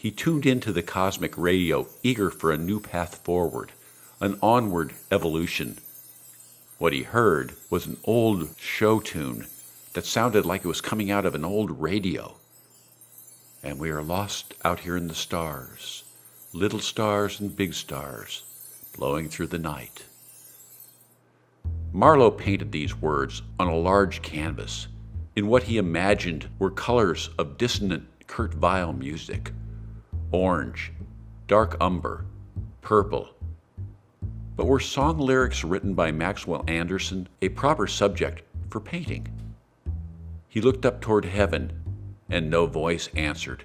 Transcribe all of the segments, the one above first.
He tuned into the cosmic radio, eager for a new path forward, an onward evolution. What he heard was an old show tune that sounded like it was coming out of an old radio. And we are lost out here in the stars, little stars and big stars, blowing through the night. Marlowe painted these words on a large canvas in what he imagined were colors of dissonant Kurt Weill music: orange, dark umber, purple. But were song lyrics written by Maxwell Anderson a proper subject for painting? He looked up toward heaven, and no voice answered.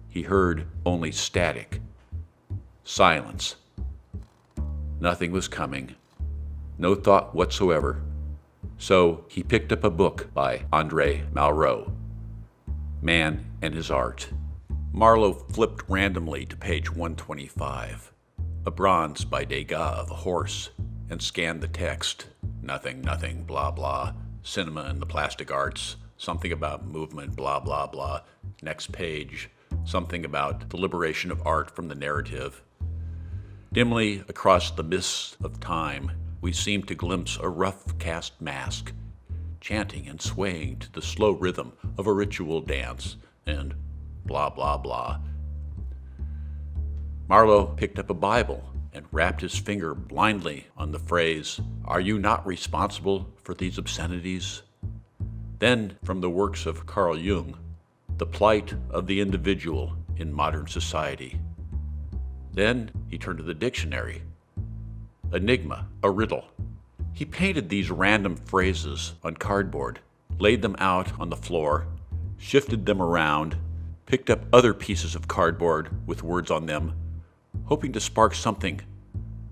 He heard only static, silence. Nothing was coming, no thought whatsoever. So he picked up a book by André Malraux, Man and His Art. Marlowe flipped randomly to page 125, a bronze by Degas of a horse, and scanned the text. Nothing, nothing, blah, blah, cinema and the plastic arts, something about movement, blah, blah, blah. Next page, something about the liberation of art from the narrative. Dimly, across the mists of time, we seem to glimpse a rough-cast mask, chanting and swaying to the slow rhythm of a ritual dance, and blah, blah, blah. Marlowe picked up a Bible and rapped his finger blindly on the phrase, "Are you not responsible for these obscenities?" Then, from the works of Carl Jung, the plight of the individual in modern society. Then he turned to the dictionary. Enigma, a riddle. He painted these random phrases on cardboard, laid them out on the floor, shifted them around, picked up other pieces of cardboard with words on them, hoping to spark something,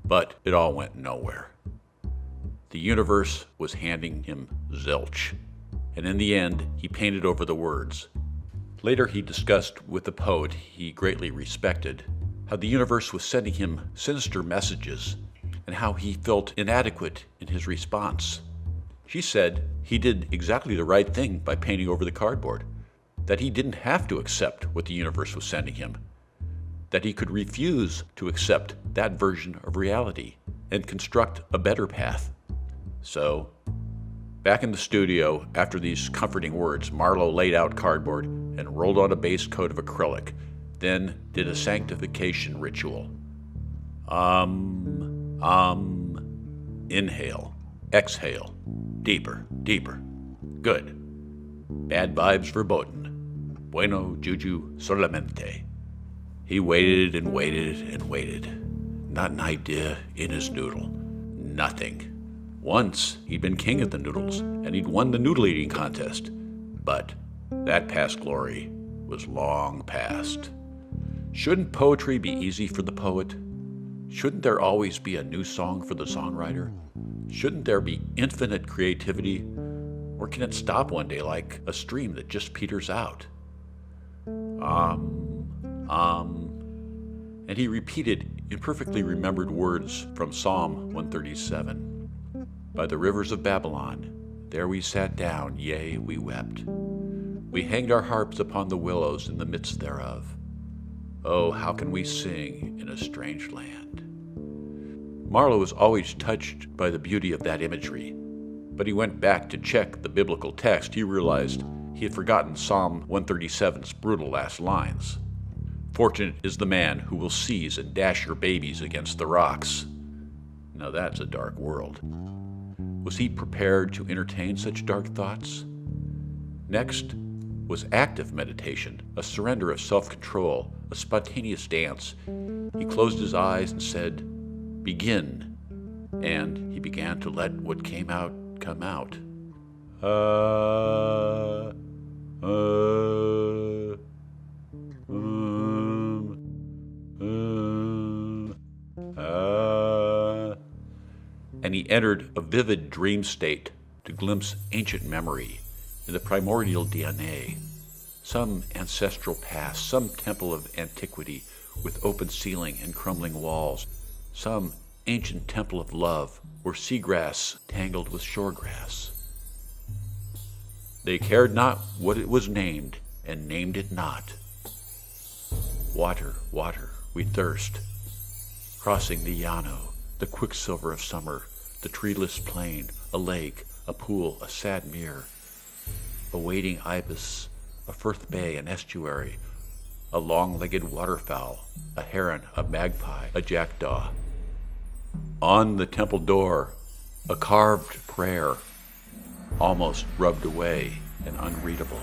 but it all went nowhere. The universe was handing him zilch, and in the end, he painted over the words. Later, he discussed with the poet he greatly respected how the universe was sending him sinister messages and how he felt inadequate in his response. She said he did exactly the right thing by painting over the cardboard, that he didn't have to accept what the universe was sending him, that he could refuse to accept that version of reality and construct a better path. So, back in the studio, after these comforting words, Marlowe laid out cardboard and rolled on a base coat of acrylic, then did a sanctification ritual. Inhale, exhale, deeper, deeper. Good. Bad vibes verboten. Bueno juju solamente. He waited and waited and waited. Not an idea in his noodle. Nothing. Once, he'd been king of the noodles, and he'd won the noodle eating contest. But that past glory was long past. Shouldn't poetry be easy for the poet? Shouldn't there always be a new song for the songwriter? Shouldn't there be infinite creativity? Or can it stop one day like a stream that just peters out? And he repeated imperfectly remembered words from Psalm 137. By the rivers of Babylon, there we sat down, yea, we wept. We hanged our harps upon the willows in the midst thereof. Oh, how can we sing in a strange land? Marlowe was always touched by the beauty of that imagery, but he went back to check the biblical text. He realized he had forgotten Psalm 137's brutal last lines. Fortunate is the man who will seize and dash your babies against the rocks. Now that's a dark world. Was he prepared to entertain such dark thoughts? Next was active meditation, a surrender of self-control, a spontaneous dance. He closed his eyes and said, "Begin," and he began to let what came out come out. And he entered a vivid dream state to glimpse ancient memory in the primordial DNA, some ancestral past, some temple of antiquity with open ceiling and crumbling walls, some ancient temple of love where seagrass tangled with shoregrass. They cared not what it was named, and named it not. Water, water, we thirst. Crossing the Llano, the quicksilver of summer, the treeless plain, a lake, a pool, a sad mere, a wading ibis, a Firth Bay, an estuary, a long-legged waterfowl, a heron, a magpie, a jackdaw. On the temple door, a carved prayer, almost rubbed away and unreadable.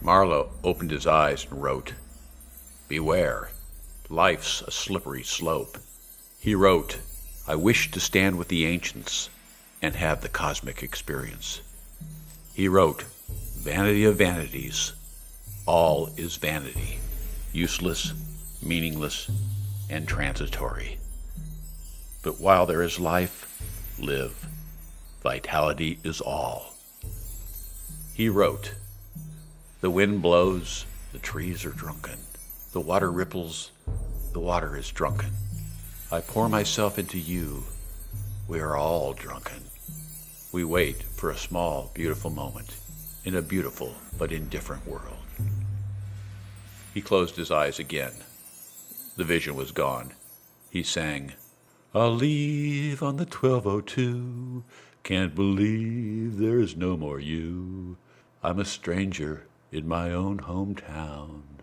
Marlowe opened his eyes and wrote, "Beware, life's a slippery slope." He wrote, "I wish to stand with the ancients and have the cosmic experience." He wrote, "Vanity of vanities, all is vanity, useless, meaningless, and transitory. But while there is life, live. Vitality is all." He wrote, "The wind blows, the trees are drunken. The water ripples, the water is drunken. I pour myself into you. We are all drunken. We wait for a small, beautiful moment in a beautiful but indifferent world." He closed his eyes again. The vision was gone. He sang, "I'll leave on the 12:02. Can't believe there is no more you. I'm a stranger in my own hometown.